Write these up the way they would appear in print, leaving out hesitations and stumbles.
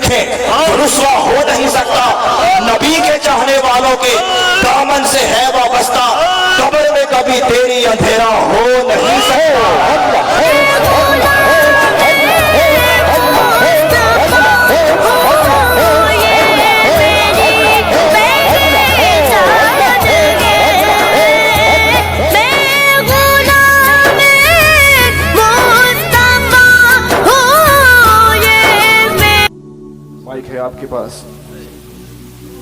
رکھیں تو رسوا ہو نہیں سکتا. نبی کے چاہنے والوں کے دامن سے ہے وابستہ, قبر میں کبھی تیری اندھیرا ہو نہیں سکتا. مائک ہے آپ کے پاس,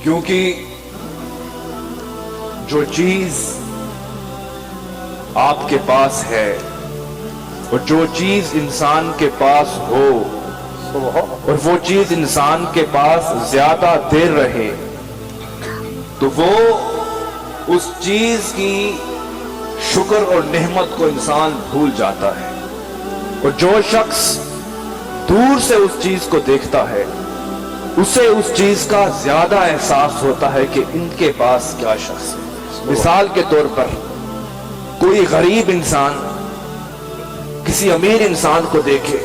کیونکہ جو چیز آپ کے پاس ہے اور جو چیز انسان کے پاس ہو اور وہ چیز انسان کے پاس زیادہ دیر رہے تو وہ اس چیز کی شکر اور نعمت کو انسان بھول جاتا ہے, اور جو شخص دور سے اس چیز کو دیکھتا ہے اسے اس چیز کا زیادہ احساس ہوتا ہے کہ ان کے پاس کیا شخص ہے. مثال کے طور پر کوئی غریب انسان کسی امیر انسان کو دیکھے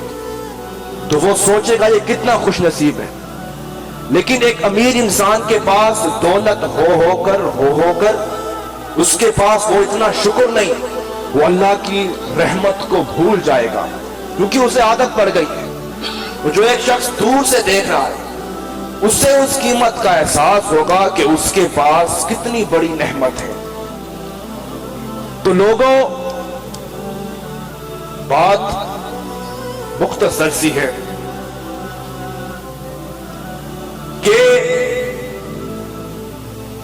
تو وہ سوچے گا یہ کتنا خوش نصیب ہے, لیکن ایک امیر انسان کے پاس دولت ہو کر اس کے پاس وہ اتنا شکر نہیں, وہ اللہ کی رحمت کو بھول جائے گا کیونکہ اسے عادت پڑ گئی ہے. وہ جو ایک شخص دور سے دیکھ رہا ہے اس سے اس قیمت کا احساس ہوگا کہ اس کے پاس کتنی بڑی نعمت ہے. تو لوگوں, بات مختصر سی ہے کہ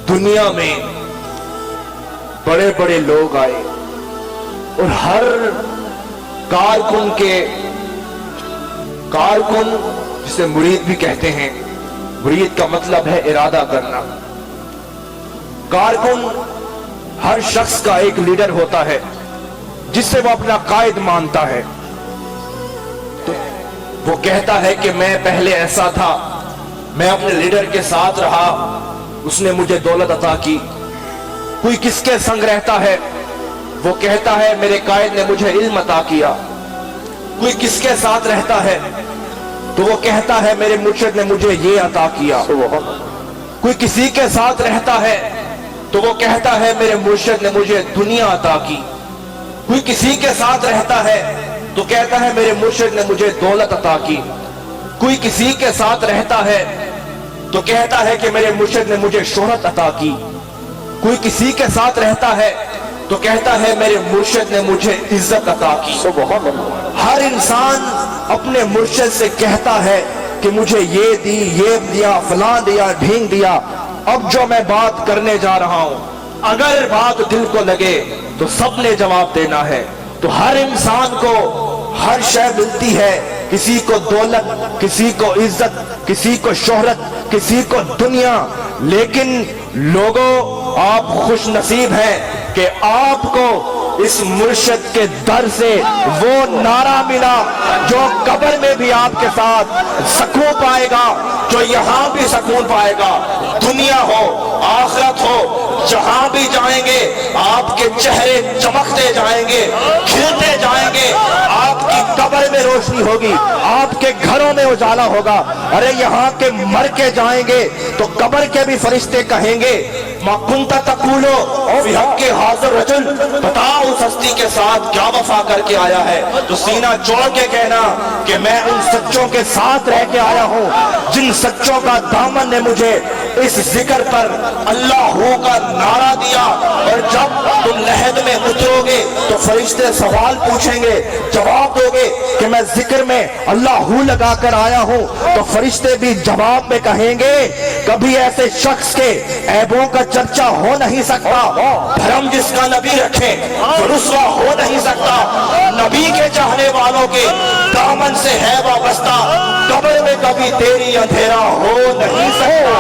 دنیا میں بڑے بڑے لوگ آئے اور ہر کارکن جسے مرید بھی کہتے ہیں, مرید کا مطلب ہے ارادہ کرنا. کارکن ہر شخص کا ایک لیڈر ہوتا ہے جس سے وہ اپنا قائد مانتا ہے. تو وہ کہتا ہے کہ میں پہلے ایسا تھا, میں اپنے لیڈر کے ساتھ رہا, اس نے مجھے دولت عطا کی. کوئی کس کے سنگ رہتا ہے, وہ کہتا ہے میرے قائد نے مجھے علم عطا کیا. کوئی کس کے ساتھ رہتا ہے تو وہ کہتا ہے میرے مرشد نے مجھے یہ عطا کیا. کوئی کسی کے ساتھ رہتا ہے تو وہ کہتا ہے میرے مرشد نے مجھے دنیا عطا کی. کوئی کسی کے ساتھ رہتا ہے تو کہتا ہے میرے مرشد نے مجھے دولت عطا کی. کوئی کسی کے ساتھ رہتا ہے تو کہتا ہے کہ میرے مرشد نے مجھے شہرت عطا کی. کوئی کسی کے ساتھ رہتا ہے تو کہتا ہے میرے مرشد نے مجھے عزت عطا کی. ہر انسان اپنے مرشد سے کہتا ہے کہ مجھے یہ دی, یہ دیا, فلاں دیا, ڈھینگ دیا. اب جو میں بات کرنے جا رہا ہوں اگر بات دل کو لگے تو سب نے جواب دینا ہے. تو ہر انسان کو ہر شے ملتی ہے, کسی کو دولت, کسی کو عزت, کسی کو شہرت, کسی کو دنیا. لیکن لوگوں, آپ خوش نصیب ہیں کہ آپ کو اس مرشد کے در سے وہ نعرہ ملا جو قبر میں بھی آپ کے ساتھ سکون پائے گا, جو یہاں بھی سکون پائے گا. دنیا ہو آخرت ہو, جہاں بھی جائیں گے آپ کے چہرے چمکتے جائیں گے, کھلتے جائیں گے. آپ کی قبر میں روشنی ہوگی, آپ کے گھروں میں اجالا ہوگا. ارے یہاں کے مر کے جائیں گے تو قبر کے بھی فرشتے کہیں گے ما کنت تقولو فی حق حاضر رجل, بتاؤ اس ہستی کے ساتھ کیا وفا کر کے آیا ہے. تو سینہ جوڑ کے کہنا کہ میں ان سچوں کے ساتھ رہ کے آیا ہوں جن سچوں کا دامن نے مجھے اس ذکر پر اللہ ہو کا نعرہ دیا. اور جب تم لحد میں اترو گے تو فرشتے سوال پوچھیں گے, جواب دو گے کہ میں ذکر میں اللہ ہو لگا کر آیا ہوں. تو فرشتے بھی جواب میں کہیں گے کبھی ایسے شخص کے عیبوں کا چرچا ہو نہیں سکتا, دھرم جس کا نبی رکھے وہ رسوا ہو نہیں سکتا. نبی کے چاہنے والوں کے دامن سے ہے وابستہ, قبر میں کبھی تیری اندھیرا ہو نہیں سکتا.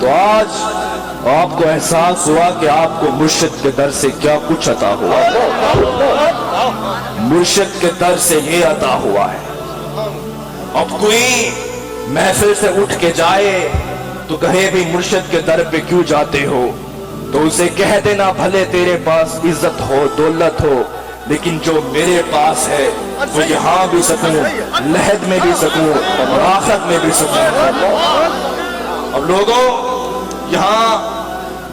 تو آج آپ کو احساس ہوا کہ آپ کو مرشد کے در سے کیا کچھ عطا ہوا. مرشد کے در سے یہ عطا ہوا ہے अब कोई महफिल से उठ के जाए तो कहे भी मुर्शिद के दर पे क्यों जाते हो, तो उसे कह देना भले तेरे पास इज्जत हो दौलत हो, लेकिन जो मेरे पास है वो यहाँ भी सकूं, लहद में भी सकूं और आखिरत में भी सकूं। अब लोगों, यहाँ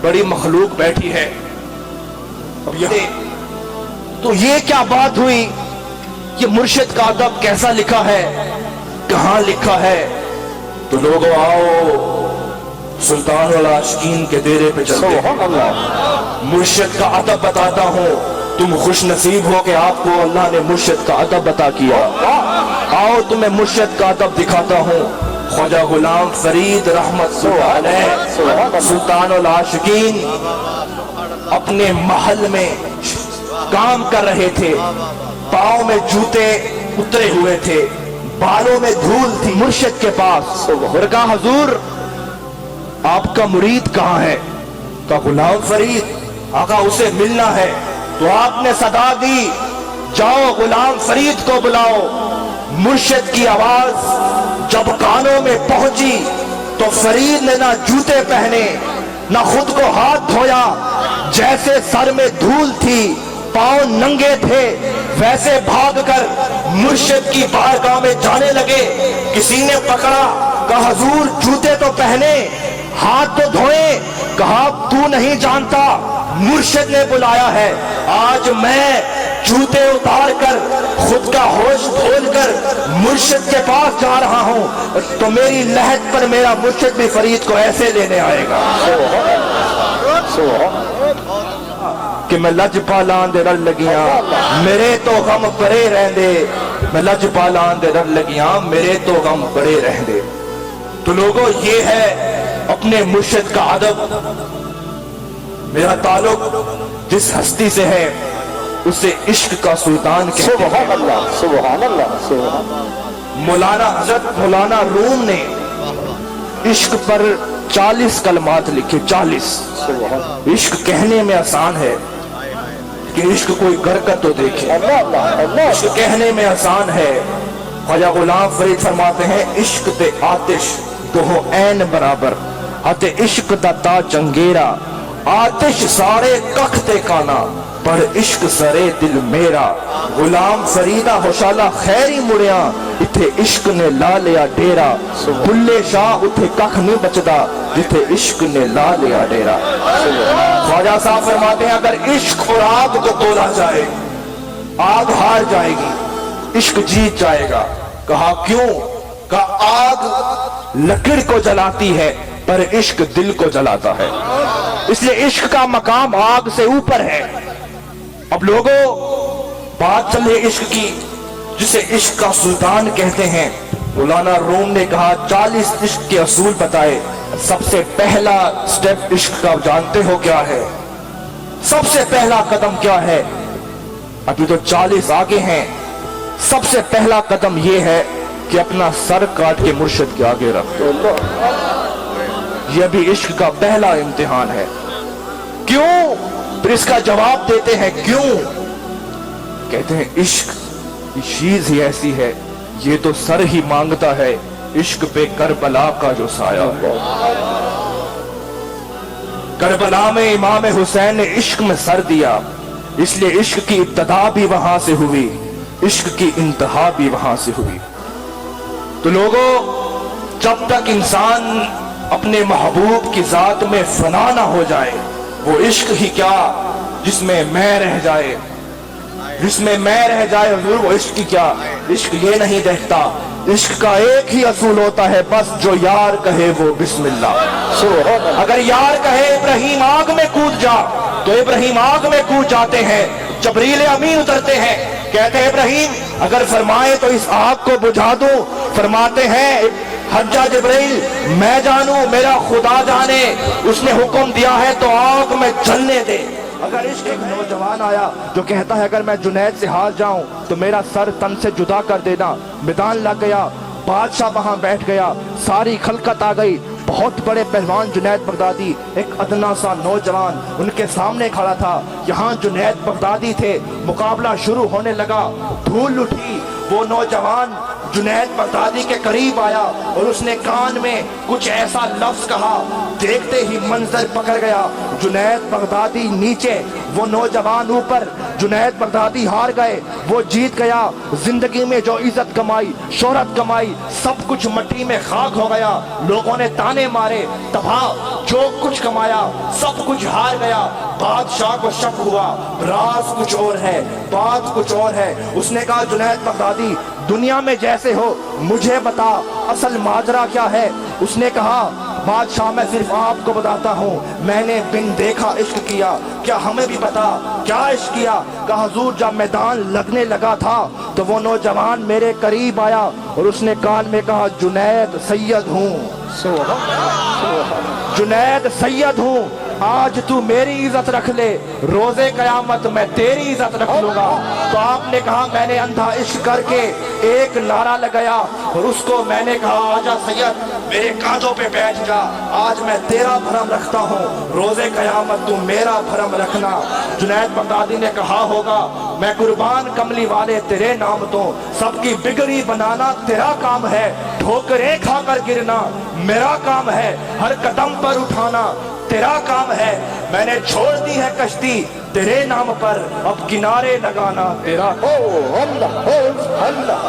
बड़ी मखलूक बैठी है। अब तो ये क्या बात हुई, ये मुर्शिद का अदब कैसा लिखा है, कहाँ लिखा है? तो लोगों आओ सुल्तान वाला आशिकीन के डेरे पे चलते हैं। मुर्शिद का अदब बताता हूँ, तुम खुश नसीब हो कि आपको अल्लाह ने मुर्शिद का अदब अता किया। आओ तुम्हें मुर्शिद का अदब दिखाता हूँ। ख्वाजा गुलाम फरीद रहमत सुल्तान वाला आशिकीन अपने महल में काम कर रहे थे, पाँव में जूते उतरे हुए थे, बालों में धूल थी। मुर्शिद के पास और कहा, हुजूर आपका मुरीद कहाँ है? कहा, गुलाम फरीद। आका, उसे मिलना है। तो आपने सदा दी, जाओ गुलाम फरीद को बुलाओ। मुर्शिद की आवाज जब कानों में पहुंची तो फरीद ने ना जूते पहने ना खुद को हाथ धोया, जैसे सर में धूल थी, पांव नंगे थे, वैसे भागकर मुर्शिद की बारगाह में जाने लगे। किसी ने पकड़ा, कहा हुजूर जूते तो पहने, हाथ तो धोए। कहा तू नहीं जानता, मुर्शिद ने बुलाया है। आज मैं जूते उतार कर खुद का होश भूल कर मुर्शिद के पास जा रहा हूं, तो मेरी लहद पर मेरा मुर्शिद भी फरीद को ऐसे लेने आएगा कि मैं लजपालां दे रल लगियां मेरे तो गम बड़े रहंदे, मैं लजपालां दे रल लगियां मेरे तो गम बड़े रहंदे। तो लोगों, ये है अपने मुर्शिद का अदब। मेरा ताल्लुक जिस हस्ती से है उसे इश्क का सुल्तान कहते हैं। सुभान अल्लाह। मौलाना हजरत मौलाना रूम ने इश्क पर 40 कलमात लिखे, 40। इश्क कहने में आसान है कि इश्क कोई करके तो देखे। इश्क कहने में आसान है। ख्वाजा गुलाम फरीद फरमाते हैं, इश्क ते आतिश दोहो ऐन बराबर, अते इश्क दा ता चंगेरा, आतिश सारे कख ते काना, पर इश्क सरे दिल मेरा। गुलाम फरीदा होशाला खैरी मुड़िया, इथे इश्क ने ला लिया डेरा, बुल्ले शाह उथे कख नहीं बचदा, जिथे इश्क ने ला लिया डेरा। ख्वाजा साहब फरमाते हैं, अगर इश्क और आग को तोला जाए, आग हार जाएगी, इश्क जीत जाएगा। कहा क्यों? कहा आग लकड़ को जलाती है पर इश्क दिल को जलाता है, इसलिए इश्क का मकाम आग से ऊपर है। अब लोगों, बात चल रही इश्क की, जिसे इश्क का सुल्तान कहते हैं। मौलाना रूम ने कहा 40 इश्क के असूल बताए। सबसे पहला स्टेप इश्क का जानते हो क्या है? सबसे पहला कदम क्या है? अभी तो 40 आगे हैं। सबसे पहला कदम यह है कि अपना सर काट के मुर्शिद के आगे रख दो। यह भी इश्क का पहला इम्तिहान है। क्यों? फिर इसका जवाब देते हैं क्यों। कहते हैं इश्क चीज ही ऐसी है, ये तो सर ही मांगता है, इश्क पे करबला का जो साया है। करबला में इमाम हुसैन ने इश्क में सर दिया, इसलिए इश्क की इब्तदा भी वहां से हुई, इश्क की इंतहा भी वहां से हुई। तो लोगों, जब तक इंसान अपने महबूब की जात में फना ना हो जाए, वो इश्क ही क्या जिसमें मैं रह जाए, जिसमें मैं रह जाए हुजूर, वो इश्क की क्या। इश्क ये नहीं देखता, इश्क का एक ही असूल होता है, बस जो यार कहे वो बिस्मिल्लाह। अगर यार कहे इब्राहिम आग में कूद जा, तो इब्राहिम आग में कूद जाते हैं। जबरील अमीन उतरते हैं, कहते हैं इब्राहिम अगर फरमाए तो इस आग को बुझा दूं। फरमाते हैं हज्जा जिब्रील, मैं जानूं मेरा खुदा जाने, उसने हुक्म दिया है तो आग में जलने दे। अगर इश्क एक नौजवान आया जो कहता है अगर मैं जुनैद से हार जाऊं तो मेरा सर तन से जुदा कर देना, मैदान लग गया, बादशाह वहां बैठ गया, सारी खलकत आ गई, बहुत बड़े पहलवान जुनैद बगदादी, एक अदना सा नौजवान उनके सामने खड़ा था। यहाँ जुनैद बगदादी थे, मुकाबला शुरू होने लगा, धूल उठी, वो नौजवान जुनैद बगदादी के करीब आया और उसने कान में कुछ ऐसा लफ्ज कहा, देखते ही मंजर पकड़ गया। जुनैद बगदादी नीचे, वो नौजवान ऊपर। जुनैद बगदादी हार गए, वो जीत गया। जिंदगी में जो इज्जत कमाई, शोहरत कमाई, सब कुछ मिट्टी में खाक हो गया। लोगों ने ताने मारे, तबाह, जो कुछ कमाया सब कुछ हार गया। बादशाह को शक हुआ, राज कुछ और है, बात कुछ और है। उसने कहा, जुनैद बगदादी दुनिया में जैसे हो, मुझे बता असल माजरा क्या है। उसने कहा, बादशाह मैं सिर्फ आपको बताता हूँ, मैंने बिन देखा इश्क किया, क्या हमें भी पता क्या इश्क किया। कहा, हुजूर जब मैदान लगने लगा था तो वो नौजवान मेरे करीब आया और उसने कान में कहा, जुनैद सैयद हूँ, जुनैद सैयद हूँ, आज तू मेरी इज्जत रख ले, रोजे कयामत मैं तेरी इज्जत रख लूंगा। तो आपने कहा, मैंने अंधा इश्क करके एक नारा लगाया और उसको मैंने कहा, आजा सैयद मेरे कांधों पे बैठ जा, आज मैं तेरा भरम रखता हूँ, रोजे कयामत तू मेरा भरम रखना। जुनैद बगदादी ने कहा होगा, मैं कुर्बान कमली वाले तेरे नाम तो, सबकी बिगड़ी बनाना तेरा काम है, ठोकरें खाकर गिरना मेरा काम है, हर कदम पर उठाना तेरा काम है। मैंने छोड़ दी है कश्ती तेरे नाम पर, अब किनारे लगाना तेरा। अल्लाह अल्लाह